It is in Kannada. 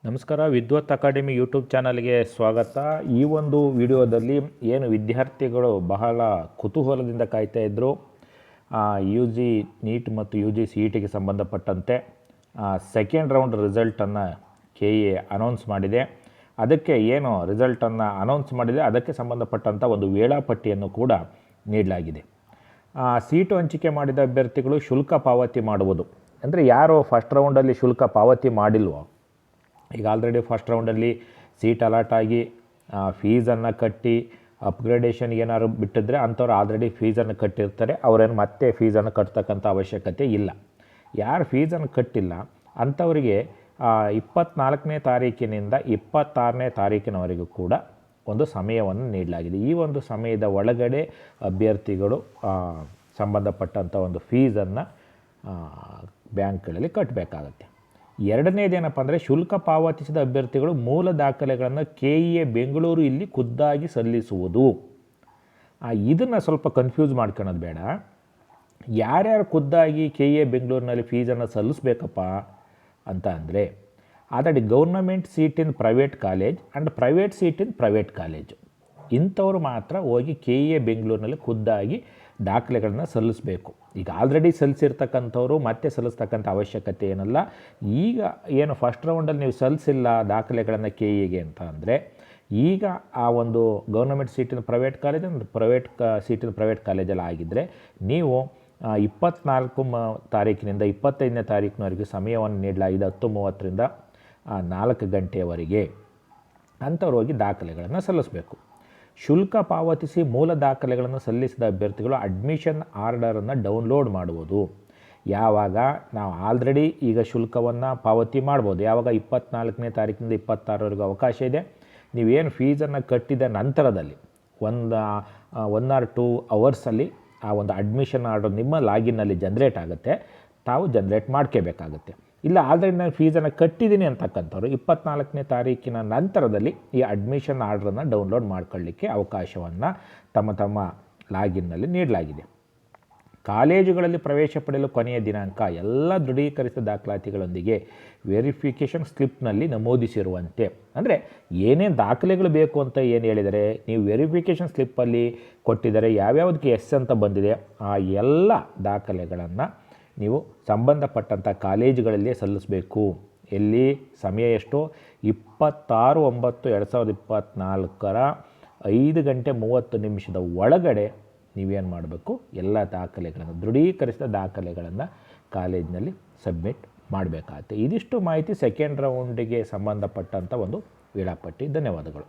ನಮಸ್ಕಾರ. ವಿದ್ವತ್ ಅಕಾಡೆಮಿ ಯೂಟ್ಯೂಬ್ ಚಾನಲ್ಗೆ ಸ್ವಾಗತ. ಈ ಒಂದು ವಿಡಿಯೋದಲ್ಲಿ ಏನು ವಿದ್ಯಾರ್ಥಿಗಳು ಬಹಳ ಕುತೂಹಲದಿಂದ ಕಾಯ್ತಾ ಇದ್ದರು, ಯು ಜಿ ನೀಟ್ ಮತ್ತು ಯು ಜಿ ಸಿ ಇ ಟಿಗೆ ಸಂಬಂಧಪಟ್ಟಂತೆ ಸೆಕೆಂಡ್ ರೌಂಡ್ ರಿಸಲ್ಟನ್ನು ಕೆ ಎ ಅನೌನ್ಸ್ ಮಾಡಿದೆ. ಅದಕ್ಕೆ ಏನು ರಿಸಲ್ಟನ್ನು ಅನೌನ್ಸ್ ಮಾಡಿದೆ ಅದಕ್ಕೆ ಸಂಬಂಧಪಟ್ಟಂಥ ಒಂದು ವೇಳಾಪಟ್ಟಿಯನ್ನು ಕೂಡ ನೀಡಲಾಗಿದೆ. ಸೀಟು ಹಂಚಿಕೆ ಮಾಡಿದ ಅಭ್ಯರ್ಥಿಗಳು ಶುಲ್ಕ ಪಾವತಿ ಮಾಡುವುದು, ಅಂದರೆ ಯಾರು ಫಸ್ಟ್ ರೌಂಡಲ್ಲಿ ಶುಲ್ಕ ಪಾವತಿ ಮಾಡಿಲ್ವೋ, ಈಗ ಆಲ್ರೆಡಿ ಫಸ್ಟ್ ರೌಂಡಲ್ಲಿ ಸೀಟ್ ಅಲಾಟ್ ಆಗಿ ಫೀಸನ್ನು ಕಟ್ಟಿ ಅಪ್ಗ್ರೇಡೇಷನ್ಗೆ ಏನಾದ್ರು ಬಿಟ್ಟಿದ್ರೆ ಅಂಥವ್ರು ಆಲ್ರೆಡಿ ಫೀಸನ್ನು ಕಟ್ಟಿರ್ತಾರೆ, ಅವರೇನು ಮತ್ತೆ ಫೀಸನ್ನು ಕಟ್ತಕ್ಕಂಥ ಅವಶ್ಯಕತೆ ಇಲ್ಲ. ಯಾರು ಫೀಸನ್ನು ಕಟ್ಟಿಲ್ಲ ಅಂಥವರಿಗೆ 24ನೇ ತಾರೀಕಿನಿಂದ 26ನೇ ತಾರೀಕಿನವರೆಗೂ ಕೂಡ ಒಂದು ಸಮಯವನ್ನು ನೀಡಲಾಗಿದೆ. ಈ ಒಂದು ಸಮಯದ ಒಳಗಡೆ ಅಭ್ಯರ್ಥಿಗಳು ಸಂಬಂಧಪಟ್ಟಂಥ ಒಂದು ಫೀಸನ್ನು ಬ್ಯಾಂಕ್ಗಳಲ್ಲಿ ಕಟ್ಟಬೇಕಾಗತ್ತೆ. ಎರಡನೇದೇನಪ್ಪ ಅಂದರೆ, ಶುಲ್ಕ ಪಾವತಿಸಿದ ಅಭ್ಯರ್ಥಿಗಳು ಮೂಲ ದಾಖಲೆಗಳನ್ನು ಕೆ ಇ ಎ ಬೆಂಗಳೂರು ಇಲ್ಲಿ ಖುದ್ದಾಗಿ ಸಲ್ಲಿಸುವುದು. ಇದನ್ನು ಸ್ವಲ್ಪ ಕನ್ಫ್ಯೂಸ್ ಮಾಡ್ಕೊಳ್ಳೋದು ಬೇಡ. ಯಾರ್ಯಾರು ಖುದ್ದಾಗಿ ಕೆ ಇ ಎ ಬೆಂಗಳೂರಿನಲ್ಲಿ ಫೀಸನ್ನು ಸಲ್ಲಿಸ್ಬೇಕಪ್ಪ ಅಂತ ಅಂದರೆ, already government seat in private college and private seat in private college ಇಂಥವ್ರು ಮಾತ್ರ ಹೋಗಿ ಕೆ ಇ ಎ ಬೆಂಗಳೂರಿನಲ್ಲಿ ಖುದ್ದಾಗಿ ದಾಖಲೆಗಳನ್ನು ಸಲ್ಲಿಸಬೇಕು. ಈಗ ಆಲ್ರೆಡಿ ಸಲ್ಲಿಸಿರ್ತಕ್ಕಂಥವ್ರು ಮತ್ತೆ ಸಲ್ಲಿಸ್ತಕ್ಕಂಥ ಅವಶ್ಯಕತೆ ಏನಲ್ಲ. ಈಗ ಏನು ಫಸ್ಟ್ ರೌಂಡಲ್ಲಿ ನೀವು ಸಲ್ಲಿಸಿಲ್ಲ ದಾಖಲೆಗಳನ್ನು ಕೆ ಇಗೆ ಅಂತ ಅಂದರೆ, ಈಗ ಆ ಒಂದು ಗೌರ್ನಮೆಂಟ್ ಸೀಟಿನ ಪ್ರೈವೇಟ್ ಕಾಲೇಜ್ ಅಂದರೆ ಸೀಟಿನ ಪ್ರೈವೇಟ್ ಕಾಲೇಜಲ್ಲಿ ಆಗಿದ್ದರೆ ನೀವು 24 ತಾರೀಕಿನಿಂದ 25ನೇ ತಾರೀಕಿನವರೆಗೆ ಸಮಯವನ್ನು ನೀಡಲಾಗಿದೆ. 10:30ರಿಂದ 4 ಗಂಟೆಯವರೆಗೆ ಅಂಥವ್ರು ಹೋಗಿ ದಾಖಲೆಗಳನ್ನು ಸಲ್ಲಿಸಬೇಕು. ಶುಲ್ಕ ಪಾವತಿಸಿ ಮೂಲ ದಾಖಲೆಗಳನ್ನು ಸಲ್ಲಿಸಿದ ಅಭ್ಯರ್ಥಿಗಳು ಅಡ್ಮಿಷನ್ ಆರ್ಡರನ್ನು ಡೌನ್ಲೋಡ್ ಮಾಡುವುದು. ಯಾವಾಗ ನಾವು ಆಲ್ರೆಡಿ ಈಗ ಶುಲ್ಕವನ್ನು ಪಾವತಿ ಮಾಡ್ಬೋದು, ಯಾವಾಗ 24ನೇ ತಾರೀಕಿನಿಂದ 26ರವರೆಗೂ ಅವಕಾಶ ಇದೆ. ನೀವೇನು ಫೀಸನ್ನು ಕಟ್ಟಿದ ನಂತರದಲ್ಲಿ 1 or 2 ಅವರ್ಸಲ್ಲಿ ಆ ಒಂದು ಅಡ್ಮಿಷನ್ ಆರ್ಡರ್ ನಿಮ್ಮ ಲಾಗಿನ್ನಲ್ಲಿ ಜನ್ರೇಟ್ ಆಗುತ್ತೆ, ತಾವು ಜನ್ರೇಟ್ ಮಾಡ್ಕೋಬೇಕಾಗುತ್ತೆ. ಇಲ್ಲ ಆಲ್ರೆಡಿ ನಾನು ಫೀಸನ್ನು ಕಟ್ಟಿದ್ದೀನಿ ಅಂತಕ್ಕಂಥವ್ರು 24ನೇ ತಾರೀಕಿನ ನಂತರದಲ್ಲಿ ಈ ಅಡ್ಮಿಷನ್ ಆರ್ಡ್ರನ್ನು ಡೌನ್ಲೋಡ್ ಮಾಡ್ಕೊಳ್ಳಿಕ್ಕೆ ಅವಕಾಶವನ್ನು ತಮ್ಮ ಲಾಗಿನ್ನಲ್ಲಿ ನೀಡಲಾಗಿದೆ. ಕಾಲೇಜುಗಳಲ್ಲಿ ಪ್ರವೇಶ ಪಡೆಯಲು ಕೊನೆಯ ದಿನಾಂಕ ಎಲ್ಲ ದೃಢೀಕರಿಸಿದ ದಾಖಲಾತಿಗಳೊಂದಿಗೆ ವೆರಿಫಿಕೇಷನ್ ಸ್ಲಿಪ್ನಲ್ಲಿ ನಮೂದಿಸಿರುವಂತೆ. ಅಂದರೆ ಏನೇನು ದಾಖಲೆಗಳು ಬೇಕು ಅಂತ ಏನು ಹೇಳಿದರೆ, ನೀವು ವೆರಿಫಿಕೇಷನ್ ಸ್ಲಿಪ್ಪಲ್ಲಿ ಕೊಟ್ಟಿದ್ದಾರೆ ಯಾವ್ಯಾವುದಕ್ಕೆ ಎಸ್ ಅಂತ ಬಂದಿದೆ ಆ ಎಲ್ಲ ದಾಖಲೆಗಳನ್ನು ನೀವು ಸಂಬಂಧಪಟ್ಟಂಥ ಕಾಲೇಜುಗಳಲ್ಲೇ ಸಲ್ಲಿಸಬೇಕು. ಎಲ್ಲಿ ಸಮಯ ಎಷ್ಟು? 26/9/2024 5:30 ಒಳಗಡೆ ನೀವೇನು ಮಾಡಬೇಕು, ಎಲ್ಲ ದಾಖಲೆಗಳನ್ನು ದೃಢೀಕರಿಸಿದ ದಾಖಲೆಗಳನ್ನು ಕಾಲೇಜಿನಲ್ಲಿ ಸಬ್ಮಿಟ್ ಮಾಡಬೇಕಾಗುತ್ತೆ. ಇದಿಷ್ಟು ಮಾಹಿತಿ ಸೆಕೆಂಡ್ ರೌಂಡಿಗೆ ಸಂಬಂಧಪಟ್ಟಂಥ ಒಂದು ವೇಳಾಪಟ್ಟಿ. ಧನ್ಯವಾದಗಳು.